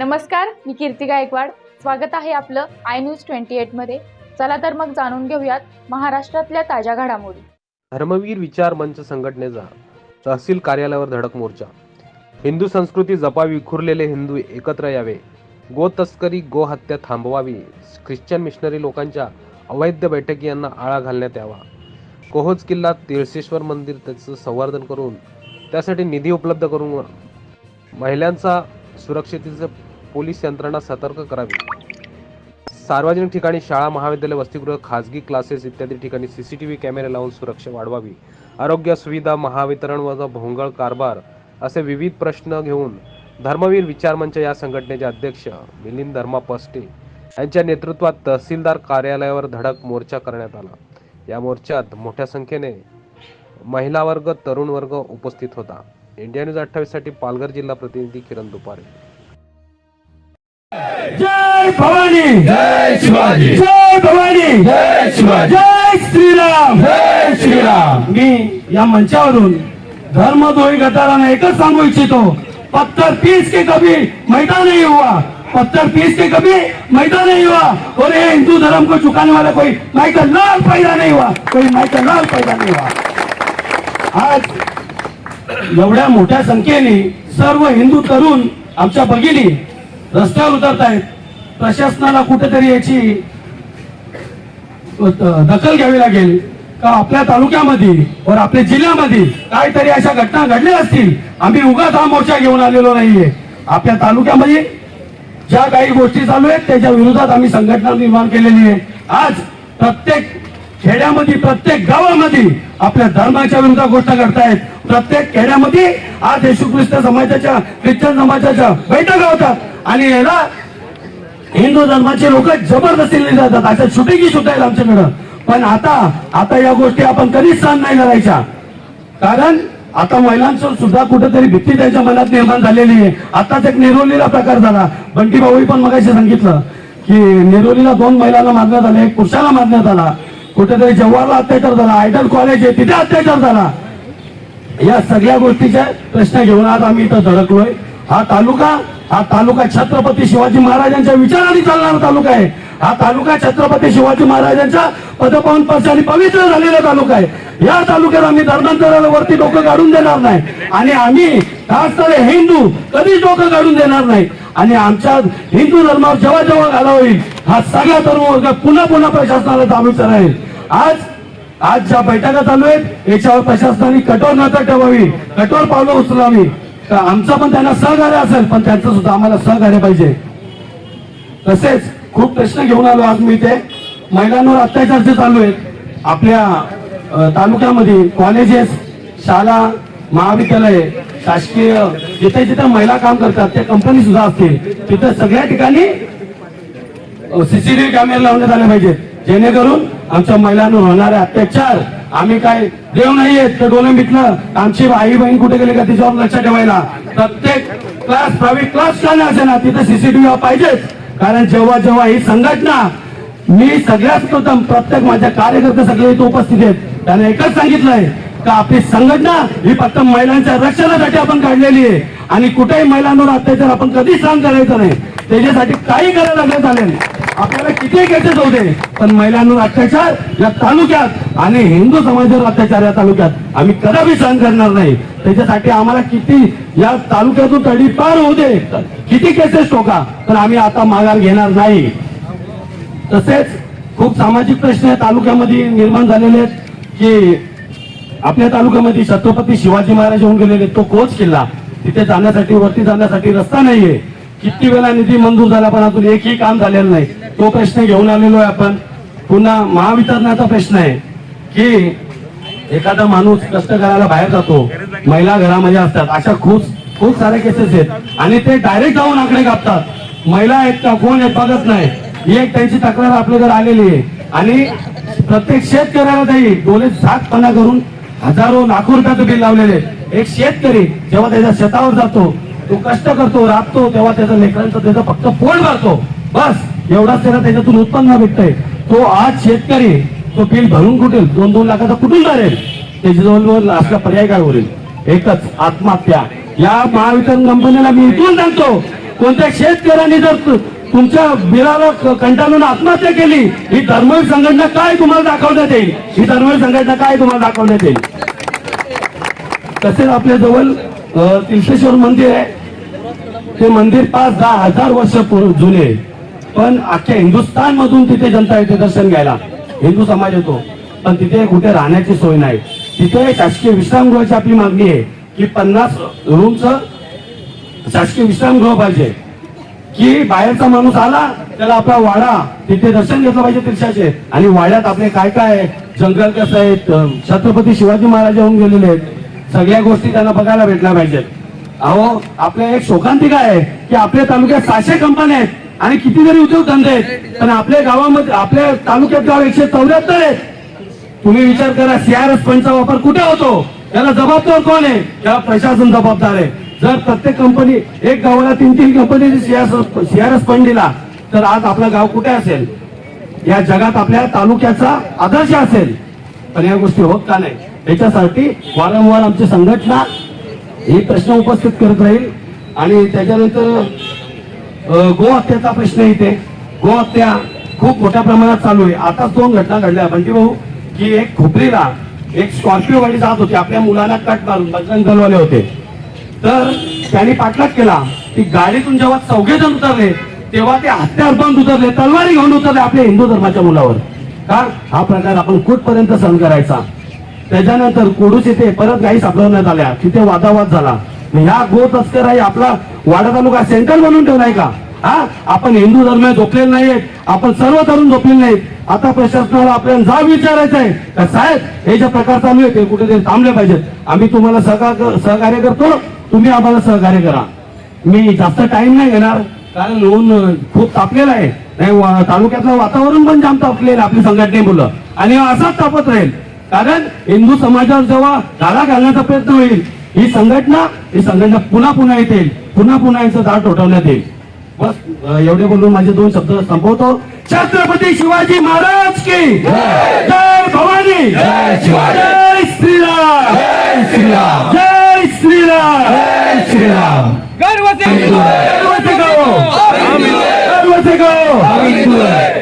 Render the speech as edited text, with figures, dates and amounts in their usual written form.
नमस्कार, मी कीर्ती गायकवाड. स्वागत आहे आपलं आय न्यूज 28 मध्ये. चला तर मग जाणून घेऊयात महाराष्ट्रातल्या ताज्या घडामोडी. धर्मवीर विचार मंच संघटनेचा तहसील कार्यालयावर धडक मोर्चा. हिंदू संस्कृती जपावी, विखुरलेले हिंदू एकत्र यावे, गो तस्करी गो हत्या थांबवावी, ख्रिश्चन मिशनरी लोकांच्या अवैध बैठकी यांना आळा घालण्यात यावा, कोहोज किल्ला तिळसेश्वर मंदिर त्याचं संवर्धन करून त्यासाठी निधी उपलब्ध करून महिलांचा सुरक्षेचे पोलीस यंत्रणा सतर्क करावी, सार्वजनिक ठिकाणी शाळा महाविद्यालय वसतिगृह खाजगी क्लासेस इत्यादी ठिकाणी सीसीटीव्ही कॅमेरे लावून सुरक्षा वाढवावी, आरोग्य सुविधा महावितरण व भोंगळ कारभार असे विविध प्रश्न घेऊन धर्मवीर विचार मंच या संघटनेचे अध्यक्ष मिलिंद धर्मा पस्टे यांच्या नेतृत्वात तहसीलदार कार्यालयावर धडक मोर्चा करण्यात आला. या मोर्चात मोठ्या संख्येने महिला वर्ग तरुण वर्ग उपस्थित होता. इंडिया न्यूज 28 साठी पालघर जिल्हा प्रतिनिधी किरण दुपारे. जय भवानी जय शिवाजी, जय भवानी जय शिवाजी, जय श्रीराम जय श्रीराम. मी या मंचावरून धर्मद्रोही गटारांना एकच सांगू इच्छितो, पत्थर पीस के कभी मैदान नहीं हुआ, पत्थर पीस के कभी मैदान नहीं हुआ, और ये हिंदू धर्म को चुकाने वाला कोई माई का लाल पैदा नहीं हुआ, कोई माई का लाल पैदा नहीं हुआ. आज एवढ्या मोठ्या संख्येने सर्व हिंदू तरुण आमच्या भगिनी रस्त्यावर उतरत आहेत. प्रशासनाला कुठेतरी याची दखल घ्यावी लागेल का आपल्या तालुक्यामध्ये और आपल्या जिल्ह्यामध्ये काहीतरी अशा घटना घडल्या असतील. आम्ही उगाच हा मोर्चा घेऊन आलेलो नाहीये. आपल्या तालुक्यामध्ये ज्या काही गोष्टी चालू आहेत त्याच्या विरोधात आम्ही संघटना निर्माण केलेली आहे. आज प्रत्येक खेड्यामध्ये प्रत्येक गावामध्ये आपल्या धर्माच्या विरोधात गोष्ट करतायत. प्रत्येक खेड्यामध्ये आज येशू ख्रिस्त समाजाच्या ख्रिश्चन समाजाच्या बैठका होतात आणि याला हिंदू धर्माचे लोक जबरदस्तीने जातात. अशा शूटिंगी शूट आहेत आमच्याकडं. पण आता या गोष्टी आपण कधीच सहन नाही करायच्या, कारण आता महिलांचं सुद्धा कुठेतरी भीती त्यांच्या मनात निर्माण झालेली आहे. आताच एक नेरोलीला प्रकार झाला. बंटी भाऊही पण मगाशी सांगितलं की नेरोलीला 2 महिलांना मारण्यात आले, 1 पुरुषाला मारण्यात आला. कुठेतरी जव्हारला अत्याचार झाला, आयडल कॉलेज आहे तिथे अत्याचार झाला. या सगळ्या गोष्टीचे प्रश्न घेऊन आज आम्ही इथं धडकलोय. हा तालुका छत्रपती शिवाजी महाराजांच्या विचाराने चालणारा तालुका आहे. हा तालुका छत्रपती शिवाजी महाराजांच्या पदपावन स्पर्शाने पवित्र झालेला तालुका आहे. या तालुक्यात आम्ही धर्मांतराला वरती डोकं काढून देणार नाही आणि आम्ही खास तर हिंदू कधीच डोकं काढून देणार नाही. आणि आमच्या हिंदू धर्मावर जेव्हा जेव्हा घाला होईल हा सगळा तरुण वर्ग पुन्हा प्रशासनाला दाबीचं राहील. आज ज्या बैठका चालू आहेत याच्यावर प्रशासनाने कठोर नजर ठेवावी, कठोर पावलं उचलावी. आमचं पण त्यांना सहकार्य असेल, पण त्यांचं सुद्धा आम्हाला सहकार्य पाहिजे. तसेच खूप प्रश्न घेऊन आलो आज मी. ते महिलांवर अत्याचार जे चालू आहेत आपल्या तालुक्यामध्ये, कॉलेजेस, शाळा, महाविद्यालय, शासकीय जिथे जिथे महिला काम करतात त्या कंपनी सुद्धा असतील तिथे सगळ्या ठिकाणी सीसीटीव्ही कॅमेरे लावण्यात आले पाहिजेत, जेणेकरून आमच्या महिलांवर होणारे अत्याचार, आम्ही काय देव नाहीये तर डोळे मिटलं आमची आई बहीण कुठे गेले का तिच्यावर लक्ष ठेवायला. प्रत्येक क्लास, प्रायव्हेट क्लास का नाही असे ना तिथे सीसीटीव्ही पाहिजेच. कारण जेव्हा ही संघटना, मी सगळ्याच प्रत्येक माझ्या कार्यकर्ते सगळे इथे उपस्थित आहेत, त्याने एकच सांगितलंय का आपली संघटना ही फक्त महिलांच्या रक्षणासाठी आपण काढलेली आहे आणि कुठेही महिलांवर अत्याचार आपण कधी सहन करायचं नाही. त्याच्यासाठी काही करायला लागलं चालेल, आपल्याला किती केसेस होते, पण महिलांवर अत्याचार या तालुक्यात आणि हिंदू समाजावर अत्याचार या तालुक्यात आम्ही कदापि सहन करणार नाही. त्याच्यासाठी आम्हाला किती या तालुक्यातून तडीपार होऊ दे, किती केसेस ठोका, पण आम्ही आता माघार घेणार नाही. तसेच खूप सामाजिक प्रश्न या तालुक्यामध्ये निर्माण झालेले आहेत की आपल्या तालुक्यामध्ये छत्रपती शिवाजी महाराज होऊन गेलेले, तो कोच किल्ला तिथे जाण्यासाठी, वरती जाण्यासाठी रस्ता नाहीये. किती वेळा निधी मंजूर झाला पण अजून एकही काम झालेलं नाही. तो प्रश्न घेऊन आलेलो आहे आपण. पुन्हा महावितरणाचा प्रश्न आहे की एखादा माणूस कष्ट करायला बाहेर जातो, महिला घरामध्ये असतात, अशा खूप साऱ्या केसेस आहेत आणि ते डायरेक्ट जाऊन आकडे कापतात. महिला आहेत का कोण आहेत बघत नाही. ही एक त्यांची तक्रार आपल्याकडे आलेली आहे आणि प्रत्येक शेतकऱ्याला काही डोळे झाकपणा करून हजारो लाखो रुपयाचं बिल लावलेले. एक शेतकरी जेव्हा त्याच्या शेतावर जातो, तो कष्ट करतो, राबतो, तेव्हा त्याच्या लेकरांचं त्याचं फक्त पोट भरतो, बस एवढाच त्याला त्याच्यातून उत्पन्न भेटतंय. तो आज शेतकरी तो बिल भरून कुठेल 2-2 लाखाचा कुठून भरेल? त्याच्याजवळ असला पर्याय काय होईल? एकच, आत्महत्या. या महावितरण कंपनीला मी इथून सांगतो कोणत्या शेतकऱ्यांनी जर तुमच्या बिलाला कंटाळून आत्महत्या केली, ही धर्मवीर संघटना काय तुम्हाला दाखवण्यात येईल? ही धर्मवीर संघटना काय तुम्हाला दाखवण्यात येईल? तसेच आपल्या जवळ तीर्थेश्वर मंदिर आहे. ते मंदिर 5-10 हजार वर्ष जुने आहे. पण अख्ख्या हिंदुस्थान मधून तिथे जनता येते दर्शन घ्यायला. हिंदू समाज येतो, पण तिथे कुठे राहण्याची सोय नाही. तिथे शासकीय विश्रामगृहाची आपली मागणी आहे की 50 रूमचं शासकीय विश्रामगृह पाहिजे, की बाहेरचा माणूस आला त्याला आपला वाडा तिथे दर्शन घेतलं पाहिजे तीर्थाचे. आणि वाड्यात आपले काय काय आहे, जंगल कसं आहे, छत्रपती शिवाजी महाराज येऊन गेलेले आहेत, सगळ्या गोष्टी त्यांना बघायला भेटल्या पाहिजेत. अहो, आपल्या एक शोकांतिका आहे की आपल्या तालुक्यात 600 कंपन्या आहेत आणि कितीतरी उद्योगधंदे आहेत, पण आपल्या गावामध्ये, आपल्या तालुक्यात गाव 174 आहेत. तुम्ही विचार करा, सीआरएस फंडचा वापर कुठे होतो? त्याला जबाबदार कोण आहे? त्याला प्रशासन जबाबदार आहे. जर प्रत्येक कंपनी, एक गावाला 3-3 कंपनीने सीआरएस फंड दिला तर आज आपलं गाव कुठे असेल? या जगात आपल्या तालुक्याचा आदर्श असेल. पण या गोष्टी होत का नाही? याच्यासाठी वारंवार आमची संघटना हे प्रश्न उपस्थित करत राहील. आणि त्याच्यानंतर गोहत्याचा प्रश्न इथे, गोहत्या खूप मोठ्या प्रमाणात चालू आहे. आता 2 घटना घडल्या बंटी भाऊ, की एक खोपरीला एक स्कॉर्पिओ गाडी जात होती, आपल्या मुलांना कट मारून बजरंग दलवाले होते, तर त्यांनी पाठलाग केला. ती गाडीतून जेव्हा 4घे जण उतरले तेव्हा ते हत्यार बंद उतरले, तलवारी घेऊन उतरले आपल्या हिंदू धर्माच्या मुलावर. का हा प्रकार आपण कुठपर्यंत सहन करायचा? त्याच्यानंतर कोडूस येथे परत गाई सापडवण्यात आल्या, तिथे वादावाद झाला. ह्या गो तस्कर आहे आपला वाडा तालुका सेंटर बनवून ठेवलाय का? हा, आपण हिंदू धर्म झोपलेले नाहीयेत, आपण सर्व तरुण झोपलेले नाहीत. आता प्रशासनाला आपल्याला जाब विचारायचं आहे का साहेब, हे जे प्रकार चालू आहे ते कुठेतरी थांबले पाहिजेत. आम्ही तुम्हाला सहकार्य करतो, तुम्ही आम्हाला सहकार्य करा. मी जास्त टाइम नाही घेणार, कारण ऊन खूप तापलेलं आहे. तालुक्यातलं वातावरण पण जाम तापलेलं आपली संघटनेमुळं, आणि असाच तापत राहील. कारण हिंदू समाजावर जेव्हा धारा घालण्याचा प्रयत्न होईल, ही संघटना पुन्हा येतील, पुन्हा यांचं दाट उठवण्यात येईल. बस एवढे बोलून माझे 2 शब्द संपवतो. छत्रपती शिवाजी महाराज की जय भवानी, जय शिवाजी, जय श्रीराम, जय श्रीराम, जय श्रीराम, जय श्रीराम. गर्व से गाओ, गर्व से गाओ. आम्ही हिंदू आहे.